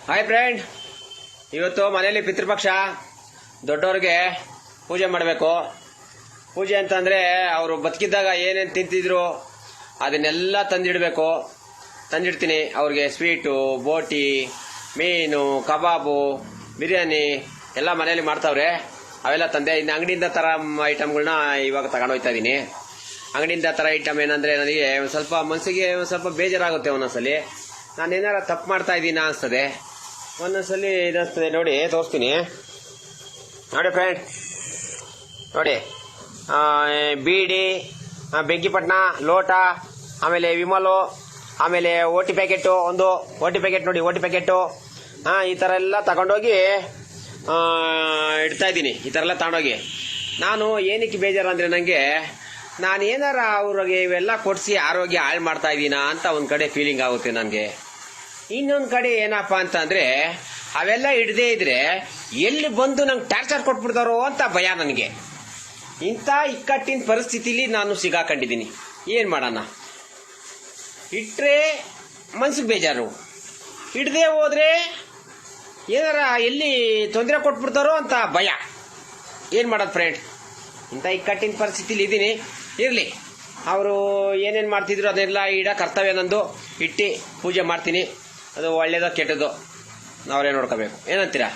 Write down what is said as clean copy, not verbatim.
Hi friend, ಇವತ್ತು ಮನೆಯಲ್ಲಿ ಪಿತೃಪಕ್ಷ. ದೊಡ್ಡವ್ರಿಗೆ ಪೂಜೆ ಮಾಡಬೇಕು. ಪೂಜೆ ಅಂತಂದರೆ ಅವರು ಬದುಕಿದ್ದಾಗ ಏನೇನು ತಿಂತಿದ್ರು ಅದನ್ನೆಲ್ಲ ತಂದಿಡಬೇಕು. ತಂದಿಡ್ತೀನಿ. ಅವ್ರಿಗೆ ಸ್ವೀಟು, ಬೋಟಿ, ಮೀನು, ಕಬಾಬು, ಬಿರಿಯಾನಿ ಎಲ್ಲ ಮನೆಯಲ್ಲಿ ಮಾಡ್ತಾವ್ರೆ. ಅವೆಲ್ಲ ತಂದೆ. ಇನ್ನು ಅಂಗಡಿಯಿಂದ ಥರ ಐಟಮ್ಗಳನ್ನ ಇವಾಗ ತಗೊಂಡೋಗ್ತಾ ಇದ್ದೀನಿ. ಅಂಗಡಿಯಿಂದ ಥರ ಐಟಮ್ ಏನಂದರೆ ನನಗೆ ಒಂದು ಸ್ವಲ್ಪ ಮನಸ್ಸಿಗೆ ಒಂದು ಸ್ವಲ್ಪ ಬೇಜಾರಾಗುತ್ತೆ. ಒಂದೊಂದ್ಸಲಿ ನಾನೇನಾರ ತಪ್ಪು ಮಾಡ್ತಾ ಇದ್ದೀನ ಅನಿಸ್ತದೆ. ಒಂದೊಂದ್ಸಲಿ ಇದಿಸ್ತದೆ. ನೋಡಿ, ತೋರಿಸ್ತೀನಿ ನೋಡಿ ಫ್ರೆಂಡ್. ನೋಡಿ, ಬೀಡಿ, ಬೆಂಕಿಪಟ್ಟಣ, ಲೋಟ, ಆಮೇಲೆ ವಿಮಲು, ಆಮೇಲೆ ಓಟಿ ಪ್ಯಾಕೆಟು, ಒಂದು ಓಟಿ ಪ್ಯಾಕೆಟ್ ನೋಡಿ, ಓಟಿ ಪ್ಯಾಕೆಟು, ಈ ಥರ ಎಲ್ಲ ತಗೊಂಡೋಗಿ ಇಡ್ತಾ ಇದ್ದೀನಿ. ಈ ಥರ ಎಲ್ಲ ತಗೊಂಡೋಗಿ ನಾನು ಏನಕ್ಕೆ ಬೇಜಾರು ಅಂದರೆ ನನಗೆ ನಾನು ಏನಾರ ಅವ್ರಿಗೆ ಇವೆಲ್ಲ ಕೊಡಿಸಿ ಆರೋಗ್ಯ ಹಾಳು ಮಾಡ್ತಾ ಇದ್ದೀನ ಅಂತ ಒಂದು ಕಡೆ ಫೀಲಿಂಗ್ ಆಗುತ್ತೆ ನನಗೆ. ಇನ್ನೊಂದು ಕಡೆ ಏನಪ್ಪ ಅಂತಂದರೆ ಅವೆಲ್ಲ ಇಡದೇ ಇದ್ರೆ ಎಲ್ಲಿ ಬಂದು ನಂಗೆ ಟಾರ್ಚರ್ ಕೊಟ್ಬಿಡ್ತಾರೋ ಅಂತ ಭಯ ನನಗೆ. ಇಂಥ ಇಕ್ಕಟ್ಟಿನ ಪರಿಸ್ಥಿತಿಲಿ ನಾನು ಸಿಗಾಕೊಂಡಿದ್ದೀನಿ. ಏನು ಮಾಡೋಣ? ಇಟ್ಟರೆ ಮನ್ಸಿಗೆ ಬೇಜಾರು, ಇಡದೆ ಹೋದರೆ ಏನಾರ ಎಲ್ಲಿ ತೊಂದರೆ ಕೊಟ್ಬಿಡ್ತಾರೋ ಅಂತ ಭಯ. ಏನು ಮಾಡೋದು ಫ್ರೆಂಡ್? ಇಂಥ ಇಕ್ಕಟ್ಟಿನ ಪರಿಸ್ಥಿತಿಲಿ ಇದ್ದೀನಿ. ಇರಲಿ, ಅವರು ಏನೇನು ಮಾಡ್ತಿದ್ರು ಅದನ್ನೆಲ್ಲ ಇಡ ಕರ್ತವ್ಯ ನಂದು. ಇಟ್ಟು ಪೂಜೆ ಮಾಡ್ತೀನಿ. ಅದು ಒಳ್ಳೇದೋ ಕೆಟ್ಟದೋ ನಾವರೇ ನೋಡ್ಕೋಬೇಕು. ಏನಂತೀರಾ?